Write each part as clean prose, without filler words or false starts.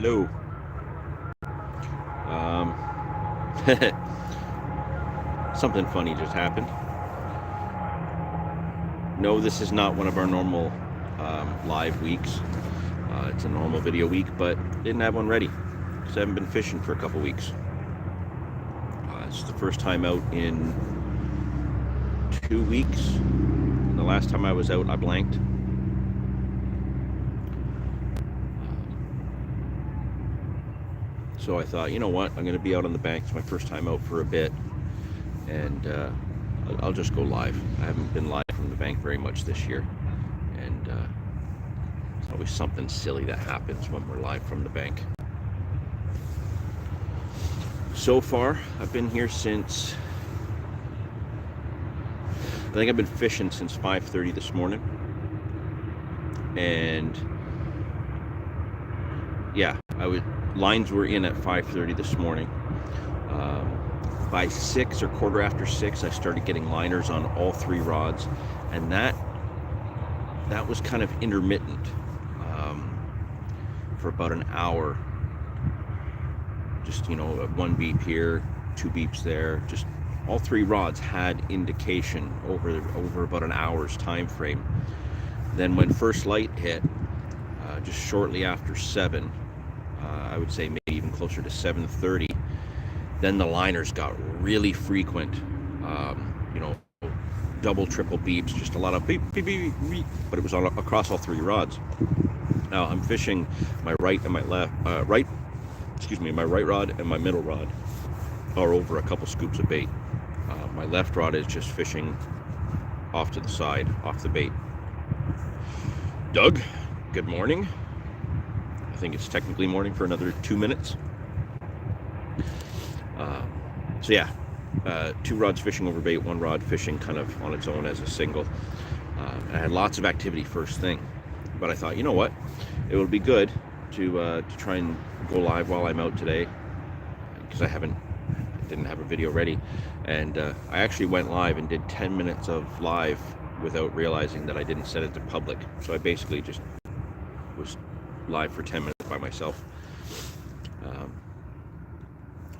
Hello. Um, Something funny just happened. No, this is not one of our normal live weeks. It's a normal video week, but didn't have one ready because I haven't been fishing for a couple weeks. It's the first time out in 2 weeks. And the last time I was out, I blanked. So I thought, you know what? I'm going to be out on the bank. It's my first time out for a bit, and I'll just go live. I haven't been live from the bank very much this year, and it's always something silly that happens when we're live from the bank. So far, I've been here since, I think I've been fishing since 5:30 this morning, and yeah, lines were in at 5:30 this morning. By 6 or quarter after 6, I started getting liners on all three rods, and that was kind of intermittent for about an hour. Just, one beep here, two beeps there. Just all three rods had indication over about an hour's time frame. Then when first light hit, just shortly after 7, I would say maybe even closer to 7:30, then the liners got really frequent. Double, triple beeps, just a lot of beep, beep, beep, beep, but it was across all three rods. Now I'm fishing my right and my left, my right rod and my middle rod are over a couple scoops of bait. My left rod is just fishing off to the side, off the bait. Doug, good morning. I think it's technically morning for another 2 minutes. So yeah, 2 rods fishing over bait, 1 rod fishing kind of on its own as a single. I had lots of activity first thing, but I thought, you know what, it would be good to try and go live while I'm out today, because I didn't have a video ready, and I actually went live and did 10 minutes of live without realizing that I didn't set it to public. So I basically just was live for 10 minutes by myself.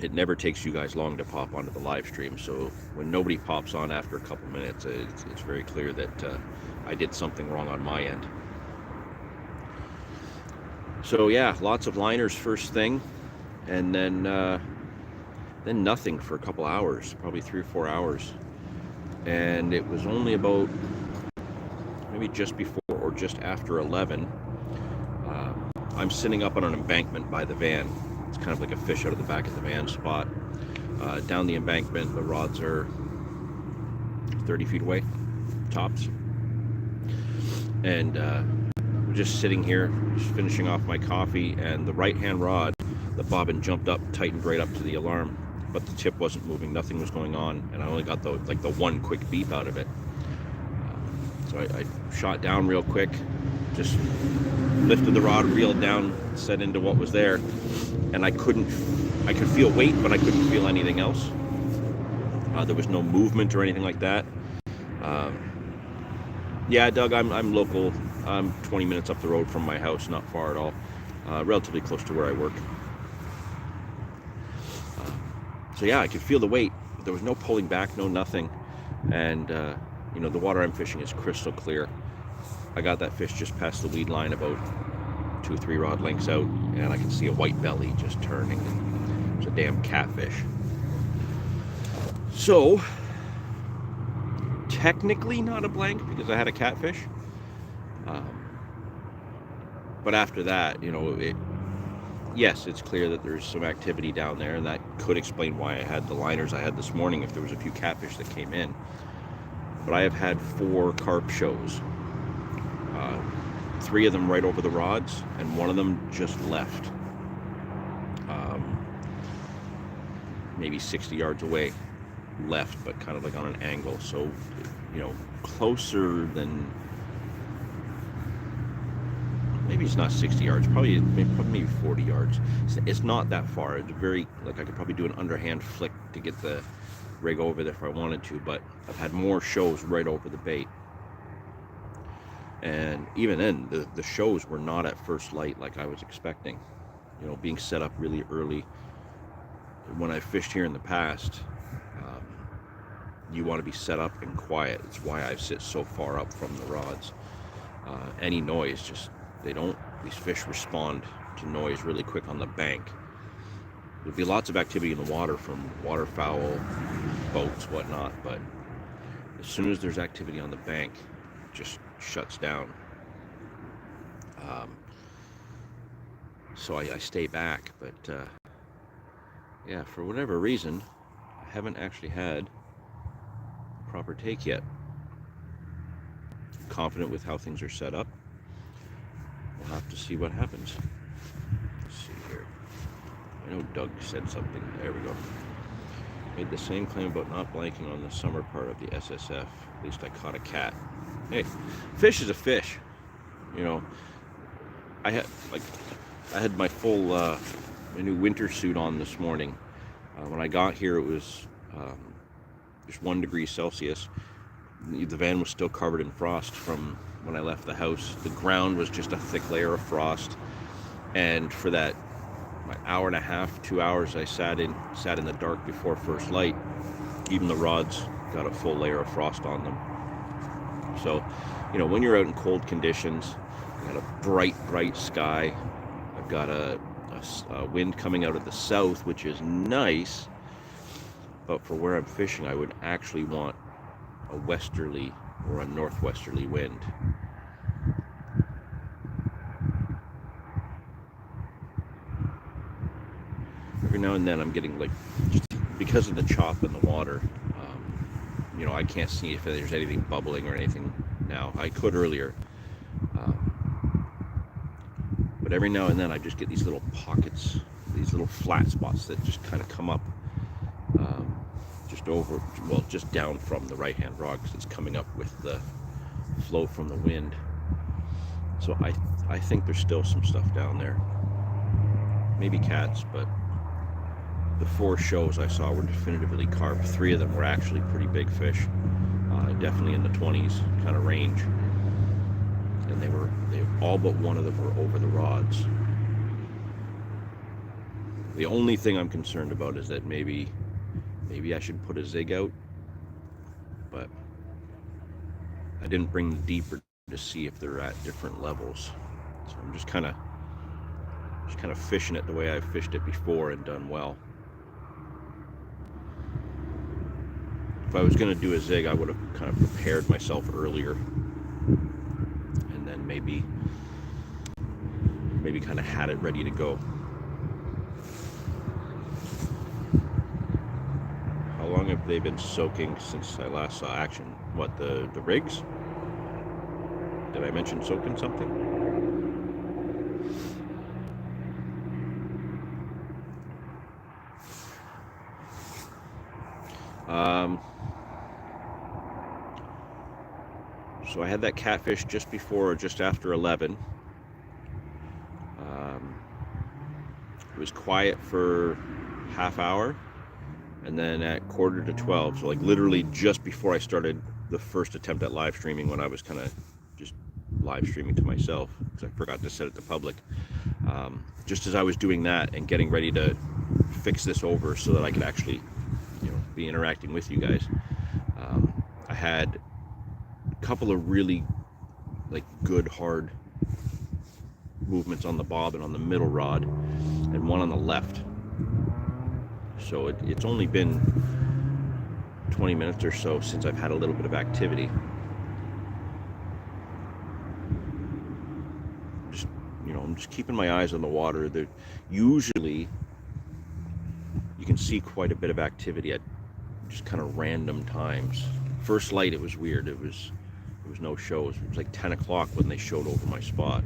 It never takes you guys long to pop onto the live stream, so when nobody pops on after a couple minutes, it's very clear that I did something wrong on my end. So yeah, lots of liners first thing, and then nothing for a couple hours, probably 3 or 4 hours. And it was only about maybe just before or just after 11. I'm sitting up on an embankment by the van. It's kind of like a fish out of the back of the van spot. Down the embankment, the rods are 30 feet away, tops. And we're just sitting here, just finishing off my coffee, and the right-hand rod, the bobbin jumped up, tightened right up to the alarm, but the tip wasn't moving, nothing was going on, and I only got the one quick beep out of it. So I shot down real quick, just lifted the rod, reeled down, set into what was there, and I could feel weight, but I couldn't feel anything else. There was no movement or anything like that. Yeah, Doug, I'm local. I'm 20 minutes up the road from my house, not far at all. Relatively close to where I work. So yeah, I could feel the weight. There was no pulling back, no nothing. And the water I'm fishing is crystal clear. I got that fish just past the weed line, about 2 or 3 rod lengths out, and I can see a white belly just turning. It's a damn catfish. So technically not a blank because I had a catfish. But after that, yes, it's clear that there's some activity down there, and that could explain why I had the liners I had this morning if there was a few catfish that came in. But I have had 4 carp shows. 3 of them right over the rods, and 1 of them just left. Maybe 60 yards away, left, but kind of like on an angle. So, closer than, maybe it's not 60 yards, probably maybe 40 yards. It's not that far. It's very, I could probably do an underhand flick to get the rig over there if I wanted to, but I've had more shows right over the bait. And even then, the shows were not at first light like I was expecting. being set up really early. When I fished here in the past, um, you want to be set up and quiet. It's why I sit so far up from the rods. Any noise, these fish respond to noise really quick on the bank. There'll be lots of activity in the water from waterfowl, boats, whatnot, but as soon as there's activity on the bank, it just shuts down. So I stay back, but yeah, for whatever reason, I haven't actually had a proper take yet. I'm confident with how things are set up. We'll have to see what happens. Let's see here. I know Doug said something. There we go. Made the same claim about not blanking on the summer part of the SSF. At least I caught a cat. Hey, fish is a fish. I had my full my new winter suit on this morning. When I got here, it was just 1 degree Celsius. The van was still covered in frost from when I left the house. The ground was just a thick layer of frost, and for that hour and a half, 2 hours, I sat in the dark before first light. Even the rods got a full layer of frost on them. So, when you're out in cold conditions, you got a bright sky. I've got a wind coming out of the south, which is nice, but for where I'm fishing, I would actually want a westerly or a northwesterly wind. Every now and then I'm getting just because of the chop in the water, I can't see if there's anything bubbling or anything now. I could earlier, but every now and then I just get these little pockets, these little flat spots that just kind of come up just down from the right hand rod, because it's coming up with the flow from the wind. So I think there's still some stuff down there, maybe cats, but the 4 shows I saw were definitively carp. 3 of them were actually pretty big fish, definitely in the 20s kind of range, and they all but one of them were over the rods. The only thing I'm concerned about is that maybe I should put a zig out, but I didn't bring the deeper to see if they're at different levels. So I'm just kind of fishing it the way I've fished it before and done well. If I was going to do a zig, I would have kind of prepared myself earlier, and then maybe kind of had it ready to go. How long have they been soaking since I last saw action? What, the rigs? Did I mention soaking something? So I had that catfish just before or just after 11. It was quiet for half hour, and then at 11:45, so literally just before I started the first attempt at live streaming, when I was kind of just live streaming to myself because I forgot to set it to public. Just as I was doing that and getting ready to fix this over so that I could actually, be interacting with you guys, I had a couple of really good hard movements on the bob and on the middle rod, and one on the left. So it's only been 20 minutes or so since I've had a little bit of activity. I'm just keeping my eyes on the water. Usually you can see quite a bit of activity at just kind of random times. First light, it was weird. It was no shows. It was 10 o'clock when they showed over my spot,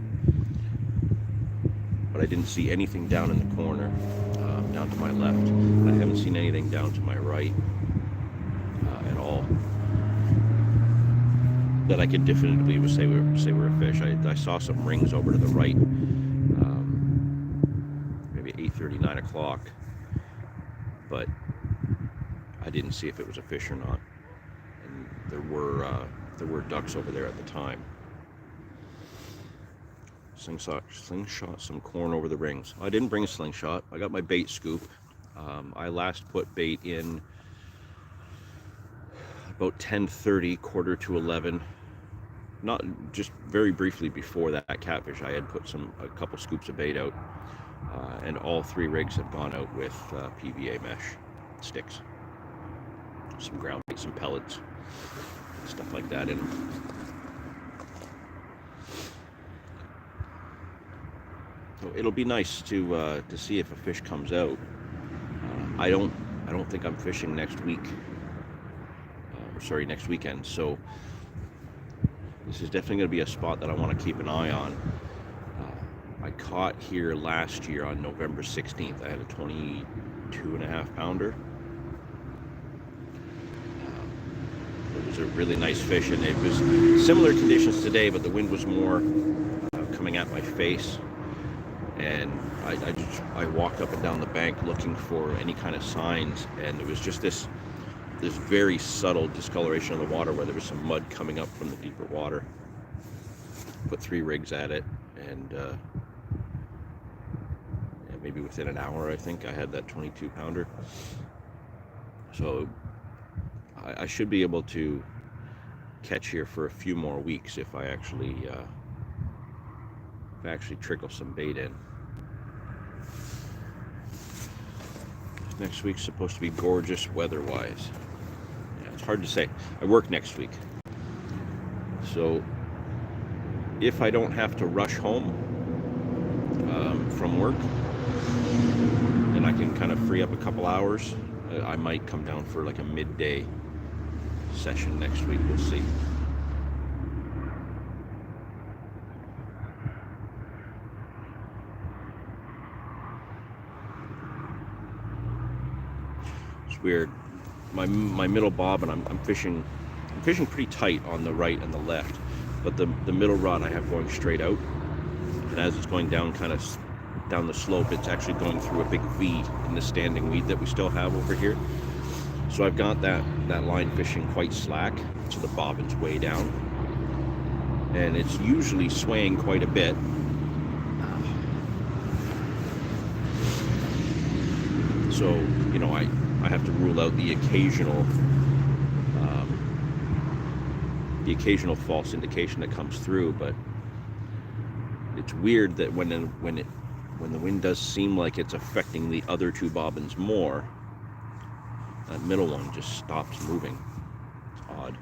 but I didn't see anything down in the corner, down to my left, and I haven't seen anything down to my right at all that I could definitively say were a fish. I saw some rings over to the right, maybe 8:30, 9 o'clock, but I didn't see if it was a fish or not. And there were ducks over there at the time. slingshot some corn over the rings. I didn't bring a slingshot. I got my bait scoop. I last put bait in about 10:30, quarter to 11. Not just very briefly before that catfish, I had put a couple scoops of bait out, and all 3 rigs have gone out with PVA mesh sticks, some ground bait, some pellets, stuff like that in them. So it'll be nice to see if a fish comes out. I don't think I'm fishing next week. Next weekend. So this is definitely going to be a spot that I want to keep an eye on. I caught here last year on November 16th. I had a 22.5 pounder. It was a really nice fish, and it was similar conditions today, but the wind was more coming at my face. And I walked up and down the bank looking for any kind of signs, and it was just this very subtle discoloration of the water where there was some mud coming up from the deeper water. Put 3 rigs at it, and maybe within an hour, I think I had that 22 pounder. So I should be able to catch here for a few more weeks if I actually trickle some bait in. Next week's supposed to be gorgeous weather-wise. It's hard to say. I work next week, so if I don't have to rush home from work, then I can kind of free up a couple hours. I might come down for like a midday session next week. We'll see. It's weird. My middle bobbin, I'm fishing pretty tight on the right and the left, but the middle rod I have going straight out, and as it's going down kind of down the slope, it's actually going through a big V in the standing weed that we still have over here. So I've got that line fishing quite slack, so the bobbin's way down, and it's usually swaying quite a bit. So, you know, I have to rule out the occasional false indication that comes through, but it's weird that when the wind does seem like it's affecting the other 2 bobbins more, that middle one just stops moving. It's odd.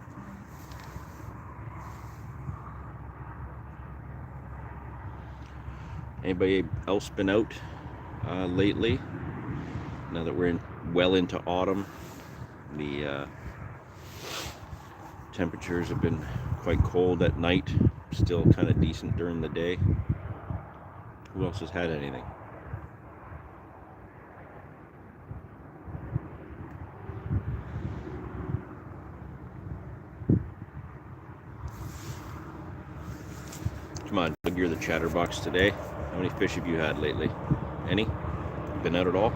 Anybody else been out lately? Now that we're well into autumn, the temperatures have been quite cold at night, still kind of decent during the day. Who else has had anything? Come on, Doug, you're the chatterbox today. How many fish have you had lately? Any? Been out at all?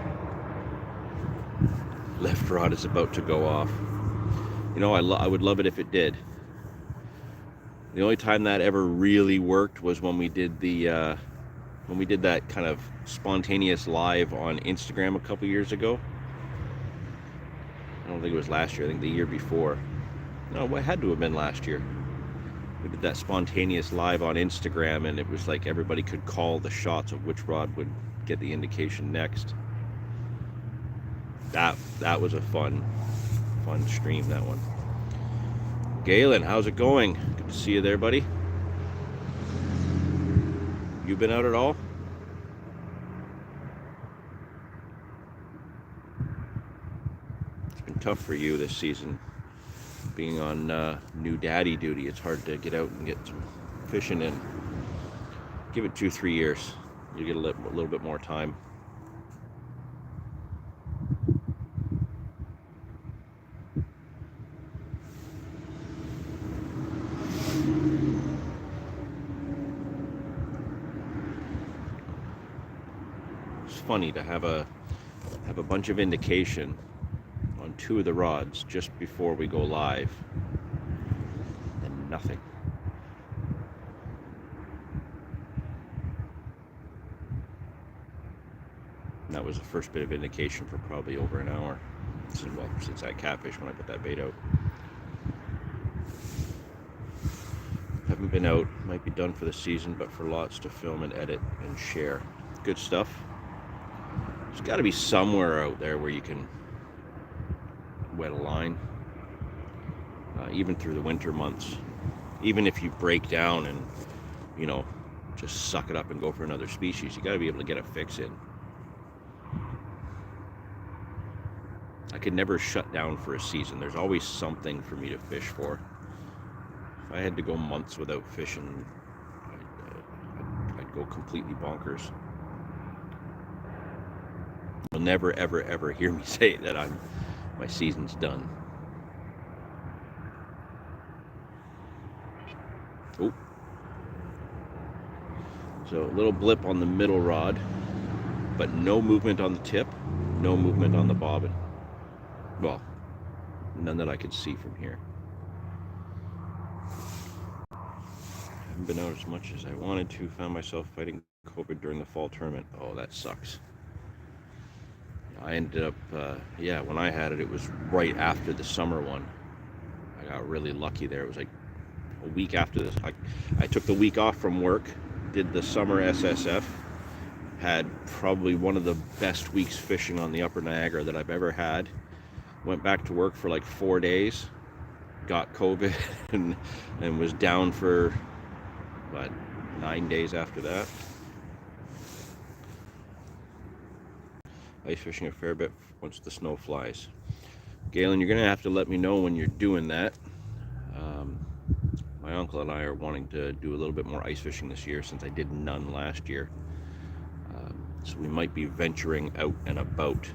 Left rod is about to go off. You know, I would love it if it did. The only time that ever really worked was when we did that kind of spontaneous live on Instagram a couple years ago. I don't think it was last year. I think the year before. No, it had to have been last year. We did that spontaneous live on Instagram, and it was like everybody could call the shots of which rod would get the indication next. That was a fun stream, that one. Galen, how's it going? Good to see you there, buddy. You been out at all? It's been tough for you this season, being on new daddy duty. It's hard to get out and get some fishing in. Give it 2-3 years. You get a little bit more time. Funny to have a bunch of indication on 2 of the rods just before we go live, and nothing. And that was the first bit of indication for probably over an hour. Since that catfish when I put that bait out. Haven't been out, might be done for the season, but for lots to film and edit and share. Good stuff. There's got to be somewhere out there where you can wet a line, even through the winter months. Even if you break down and, you know, just suck it up and go for another species, you got to be able to get a fix in. I could never shut down for a season. There's always something for me to fish for. If I had to go months without fishing, I'd go completely bonkers. You'll never, ever, ever hear me say that my season's done. Oh. So a little blip on the middle rod, but no movement on the tip, no movement on the bobbin. Well, none that I could see from here. Haven't been out as much as I wanted to. Found myself fighting COVID during the fall tournament. Oh, that sucks. I ended up, when I had it, it was right after the summer one. I got really lucky there. It was like a week after this. I took the week off from work, did the summer SSF, had probably one of the best weeks fishing on the Upper Niagara that I've ever had. Went back to work for like 4 days, got COVID, and was down for, 9 days after that. Ice fishing a fair bit once the snow flies. Galen, you're going to have to let me know when you're doing that. My uncle and I are wanting to do a little bit more ice fishing this year since I did none last year. So we might be venturing out and about.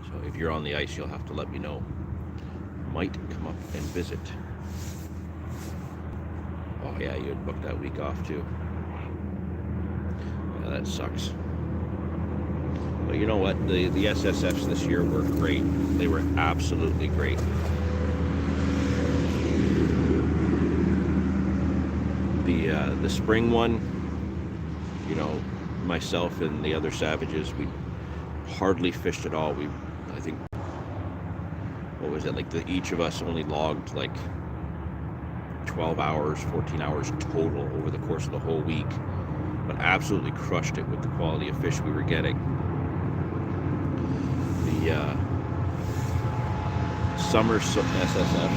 So if you're on the ice, you'll have to let me know. Might come up and visit. Oh yeah, you had booked that week off too. Yeah, that sucks. But you know what? The SSFs this year were great. They were absolutely great. The spring one, you know, myself and the other savages, we hardly fished at all. I think, what was it, like each of us only logged like 12 hours, 14 hours total over the course of the whole week, but absolutely crushed it with the quality of fish we were getting. The summer SSF,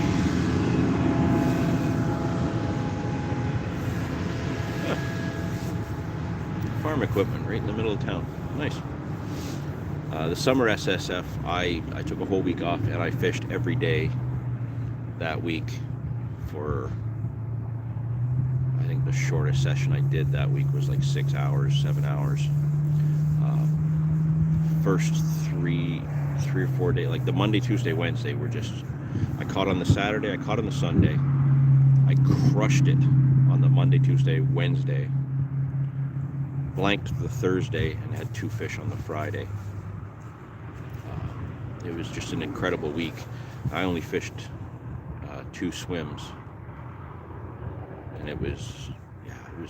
farm equipment right in the middle of town. Nice. The summer SSF, I took a whole week off and I fished every day that week for, I think the shortest session I did that week was like 6 hours, 7 hours. First three or 4 days, like the Monday, Tuesday, Wednesday were just, I caught on the Saturday, I caught on the Sunday. I crushed it on the Monday, Tuesday, Wednesday. Blanked the Thursday and had 2 fish on the Friday. It was just an incredible week. I only fished 2 swims, and it was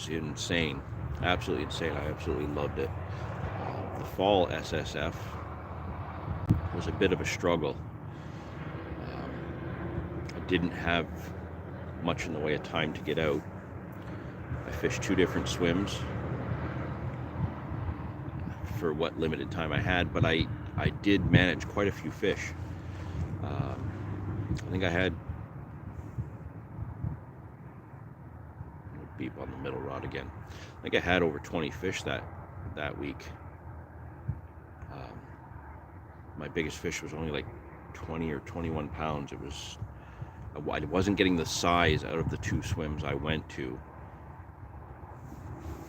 insane, absolutely insane. I absolutely loved it. The fall SSF was a bit of a struggle. I didn't have much in the way of time to get out. I fished 2 different swims for what limited time I had, but I did manage quite a few fish. I think I had, beep on the middle rod again. I think I had over 20 fish that week. My biggest fish was only like 20 or 21 pounds. I wasn't getting the size out of the 2 swims I went to,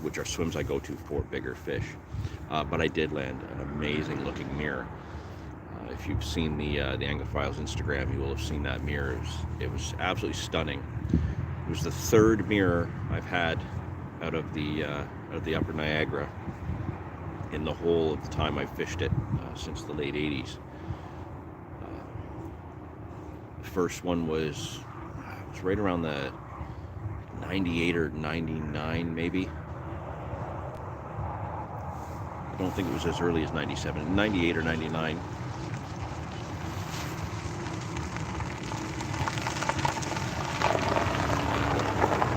which are swims I go to for bigger fish. But I did land an amazing looking mirror. If you've seen the Anglophiles Instagram, you will have seen that mirror. It was absolutely stunning. It was the 3rd mirror I've had out of the Upper Niagara in the whole of the time I've fished it since the late 80s. The first one was right around the 98 or 99 maybe. I don't think it was as early as 97, 98 or 99.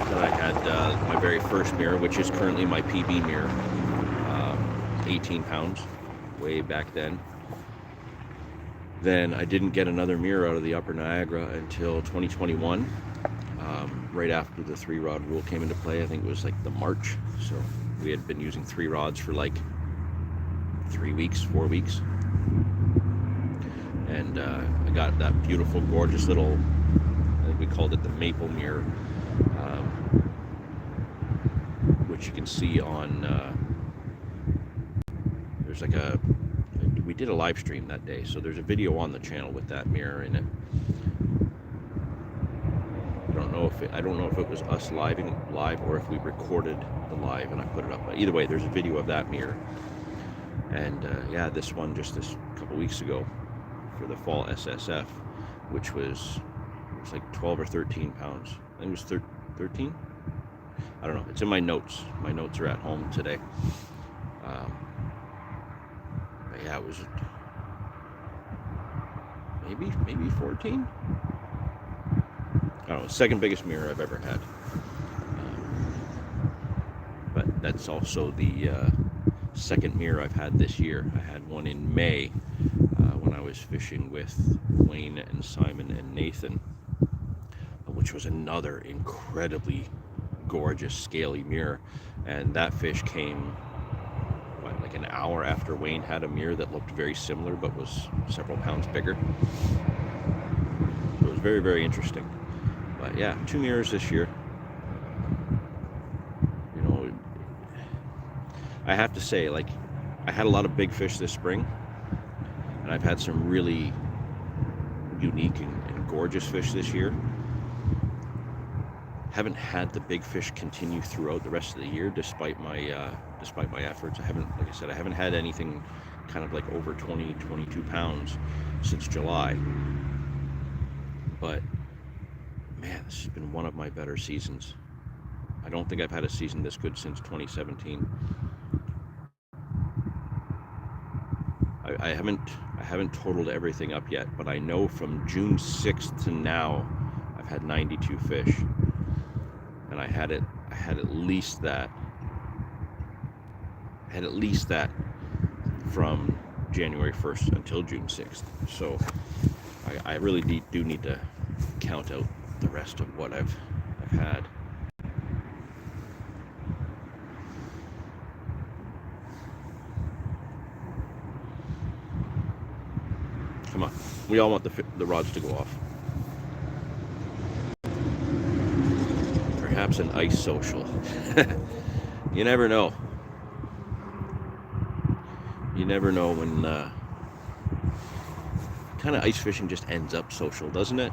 Then I had my very first mirror, which is currently my PB mirror, 18 pounds, way back then. Then I didn't get another mirror out of the Upper Niagara until 2021, right after the 3-rod rule came into play. I think it was like the March. So we had been using 3 rods for like 3 weeks, 4 weeks. And I got that beautiful, gorgeous little, I think we called it the maple mirror, which you can see on, there's like we did a live stream that day, so there's a video on the channel with that mirror in it. I don't know if it was us live or if we recorded the live and I put it up. But either way, there's a video of that mirror. And yeah, this one just this couple weeks ago for the fall SSF, which was like 12 or 13 pounds. I think it was 13. I don't know. It's in my notes. My notes are at home today. But yeah, it was maybe 14. I don't know. Second biggest mirror I've ever had. But that's also the second mirror I've had this year. I had one in May when I was fishing with Wayne and Simon and Nathan, which was another incredibly gorgeous scaly mirror. And that fish came like an hour after Wayne had a mirror that looked very similar but was several pounds bigger. So it was very, very interesting. But yeah, 2 mirrors this year. You know, I have to say, like, I had a lot of big fish this spring, and I've had some really unique and gorgeous fish this year. Haven't had the big fish continue throughout the rest of the year, despite my efforts. I haven't had anything kind of like over 20, 22 pounds since July. But man, this has been one of my better seasons. I don't think I've had a season this good since 2017. I haven't totaled everything up yet, but I know from June 6th to now, I've had 92 fish. And I had at least that from January 1st until June 6th. So I really do need to count out the rest of what I've had. Come on, we all want the rods to go off. Perhaps an ice social. You never know. You never know when kind of ice fishing just ends up social, doesn't it?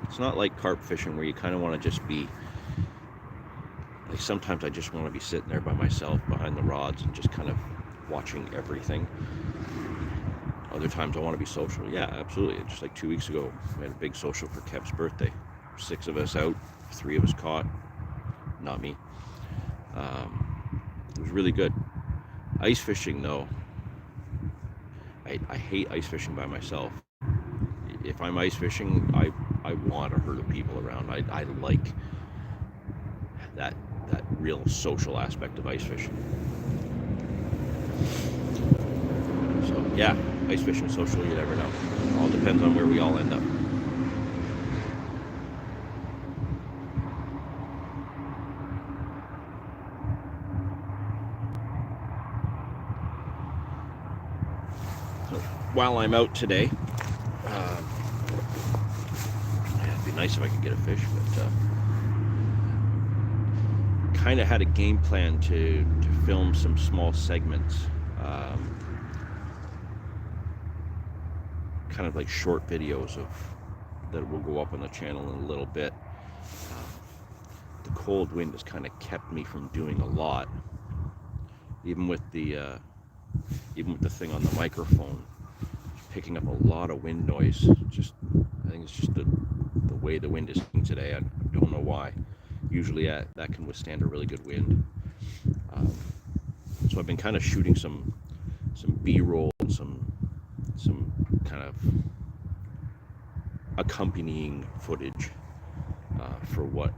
It's not like carp fishing where you kind of want to just be like, sometimes I just want to be sitting there by myself behind the rods and just kind of watching everything. Other times I want to be social. Yeah, absolutely. Just like 2 weeks ago, we had a big social for Kev's birthday. 6 of us out, 3 of us caught. Not me. It was really good. Ice fishing, though, I hate ice fishing by myself. If I'm ice fishing, I want a herd of people around. I like that real social aspect of ice fishing. So yeah, ice fishing, social, you never know. It all depends on where we all end up. So while I'm out today, it'd be nice if I could get a fish, but kind of had a game plan to film some small segments, kind of like short videos that will go up on the channel in a little bit. The cold wind has kind of kept me from doing a lot, even with the thing on the microphone picking up a lot of wind noise. I think it's just the way the wind is today. I don't know why. Usually that can withstand a really good wind. So I've been kind of shooting some B-roll and some kind of accompanying footage for what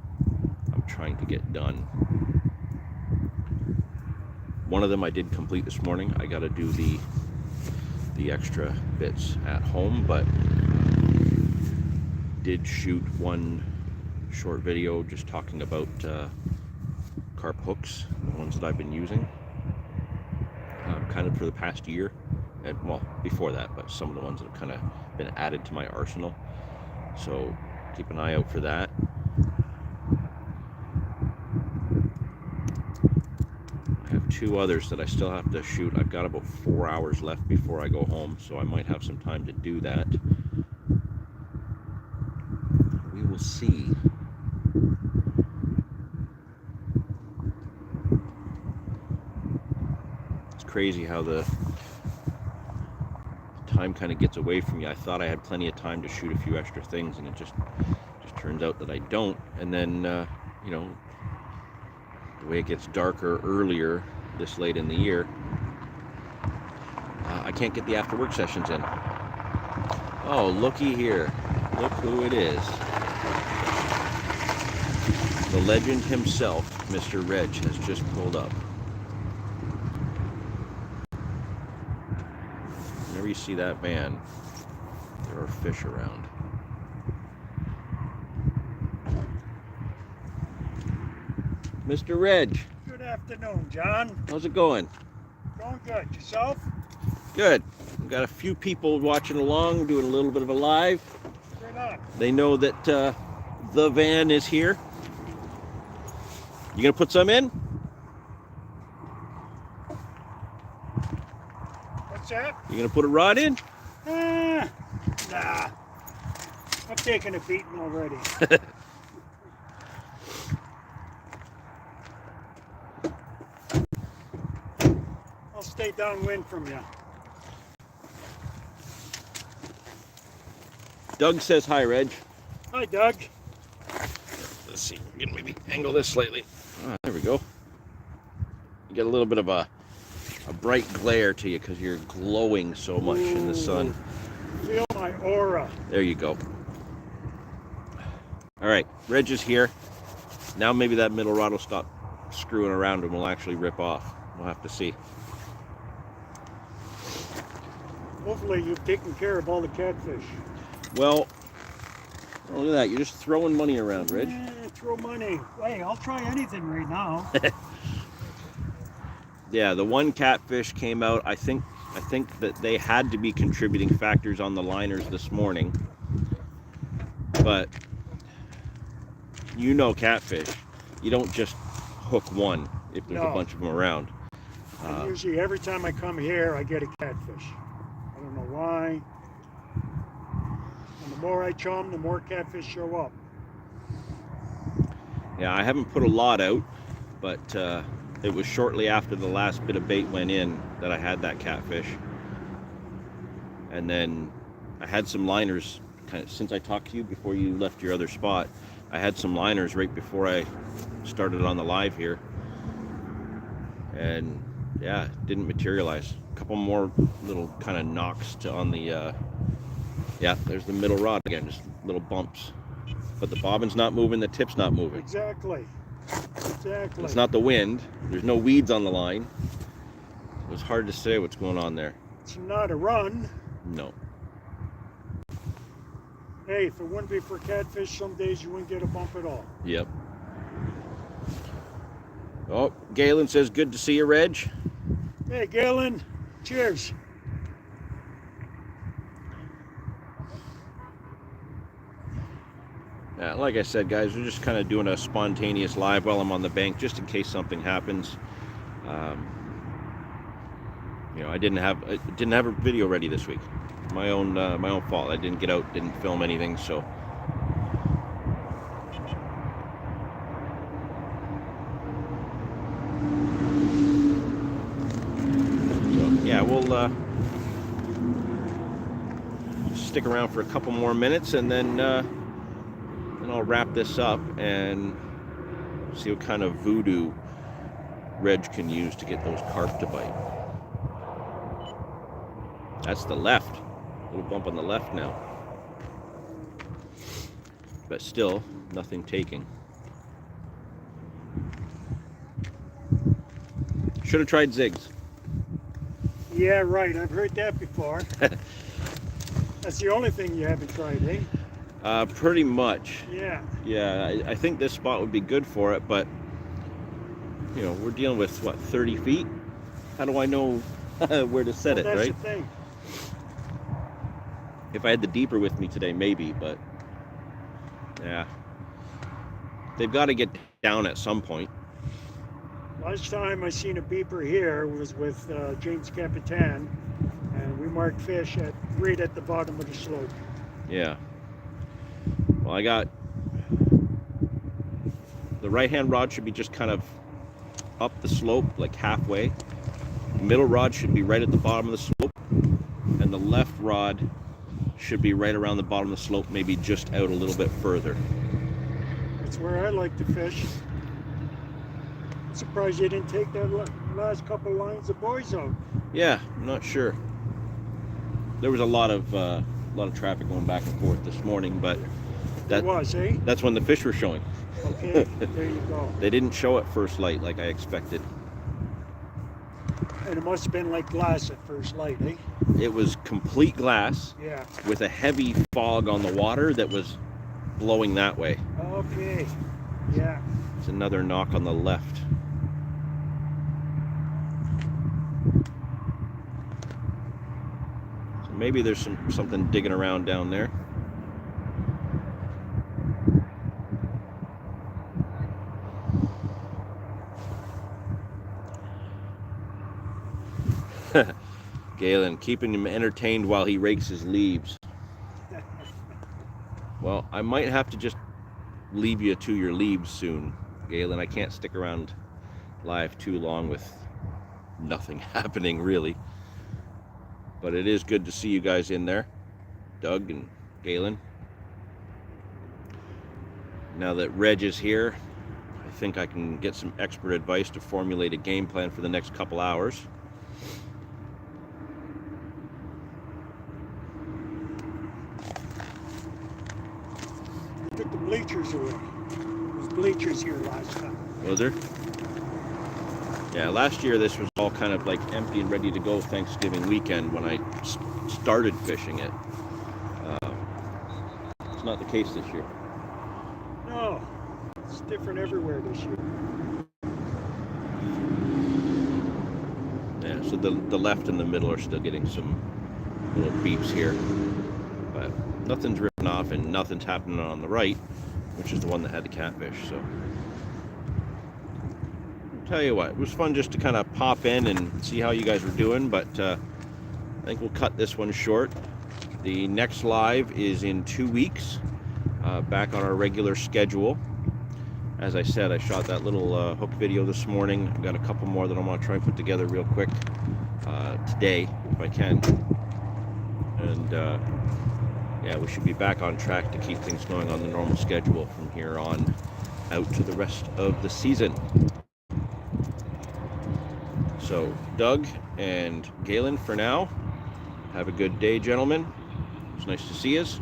I'm trying to get done. One of them I did complete this morning. I got to do the extra bits at home, but did shoot one short video just talking about carp hooks, the ones that I've been using kind of for the past year, and well, before that, but some of the ones that have kind of been added to my arsenal. So keep an eye out for that. I have 2 others that I still have to shoot. I've got about 4 hours left before I go home, so I might have some time to do that. We will see. It's crazy how the time kind of gets away from you. I thought I had plenty of time to shoot a few extra things, and it just turns out that I don't. And then you know, the way it gets darker earlier this late in the year, I can't get the after work sessions in. Oh, looky here, look who it is. The legend himself, Mr. Reg, has just pulled up. Whenever you see that van, there are fish around. Mr. Reg. Good afternoon, John. How's it going? Going good. Yourself? Good. We've got a few people watching along, doing a little bit of a live. Right on. They know that the van is here. You gonna put some in? What's that? You gonna put a rod in? Nah. I'm taking a beating already. I'll stay downwind from you. Doug says hi, Reg. Hi, Doug. Let's see, we can maybe angle this slightly. There we go. You get a little bit of a bright glare to you because you're glowing so much in the sun. Feel my aura. There you go. All right, Reg is here. Now maybe that middle rod will stop screwing around and we'll actually rip off. We'll have to see. Hopefully you've taken care of all the catfish. Well, look at that. You're just throwing money around, Reg. Throw money. Hey, I'll try anything right now. Yeah, the one catfish came out. I think that they had to be contributing factors on the liners this morning. But you know catfish. You don't just hook one if there's a bunch of them around. Usually every time I come here, I get a catfish. I don't know why. And the more I chum, the more catfish show up. Yeah, I haven't put a lot out, but it was shortly after the last bit of bait went in that I had that catfish. And then I had some liners, kind of since I talked to you before you left your other spot, I had some liners right before I started on the live here. And yeah, it didn't materialize. A couple more little kind of knocks on the, yeah, there's the middle rod again, just little bumps. But the bobbin's not moving, the tip's not moving. Exactly. It's not the wind. There's no weeds on the line. It was hard to say what's going on there. It's not a run. No. Hey, if it wouldn't be for catfish, some days you wouldn't get a bump at all. Yep. Oh, Galen says, good to see you, Reg. Hey, Galen. Cheers. Like I said, guys, we're just kind of doing a spontaneous live while I'm on the bank, just in case something happens. You know, I didn't have a video ready this week. My own fault. I didn't get out, didn't film anything, so. Yeah, we'll stick around for a couple more minutes, and then I'll wrap this up and see what kind of voodoo Reg can use to get those carp to bite. That's the left. A little bump on the left now. But still, nothing taking. Should have tried zigs. Yeah, right. I've heard that before. That's the only thing you haven't tried, eh? Pretty much. Yeah. Yeah, I think this spot would be good for it, but you know, we're dealing with what, 30 feet? How do I know where to set it, That's right? the thing. If I had the deeper with me today, maybe, but yeah. They've got to get down at some point. Last time I seen a beeper here was with James Capitan, and we marked fish right at the bottom of the slope. Yeah. Well, I got the right-hand rod should be just kind of up the slope, like halfway. The middle rod should be right at the bottom of the slope, and the left rod should be right around the bottom of the slope, maybe just out a little bit further. That's where I like to fish. I'm surprised you didn't take that last couple lines of boys out. Yeah, I'm not sure. There was a lot of traffic going back and forth this morning, but It was, eh? that's when the fish were showing. Okay, there you go. They didn't show at first light like I expected. And it must have been like glass at first light, eh? It was complete glass Yeah. with a heavy fog on the water that was blowing that way. Okay. Yeah. It's another knock on the left. So maybe there's something digging around down there. Galen, keeping him entertained while he rakes his leaves. Well, I might have to just leave you to your leaves soon, Galen. I can't stick around live too long with nothing happening, really. But it is good to see you guys in there, Doug and Galen. Now that Reg is here, I think I can get some expert advice to formulate a game plan for the next couple hours. Took the bleachers away. There was bleachers here last time. Was there? Yeah, last year this was all kind of like empty and ready to go Thanksgiving weekend when I started fishing it. It's not the case this year. No, it's different everywhere this year. Yeah, so the left and the middle are still getting some little beeps here. But nothing's ripping off and nothing's happening on the right, which is the one that had the catfish. So I'll tell you what, it was fun just to kind of pop in and see how you guys were doing, but I think we'll cut this one short. The next live is in 2 weeks, back on our regular schedule. As I said, I shot that little hook video this morning. I've got a couple more that I want to try and put together real quick today, if I can. And yeah, we should be back on track to keep things going on the normal schedule from here on out to the rest of the season. So, Doug and Galen, for now, have a good day, gentlemen. It's nice to see us.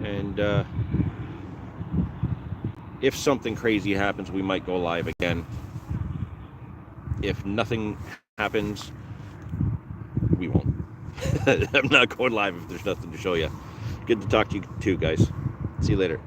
And if something crazy happens, we might go live again. If nothing happens, we won't. I'm not going live if there's nothing to show you. Good to talk to you too, guys. See you later.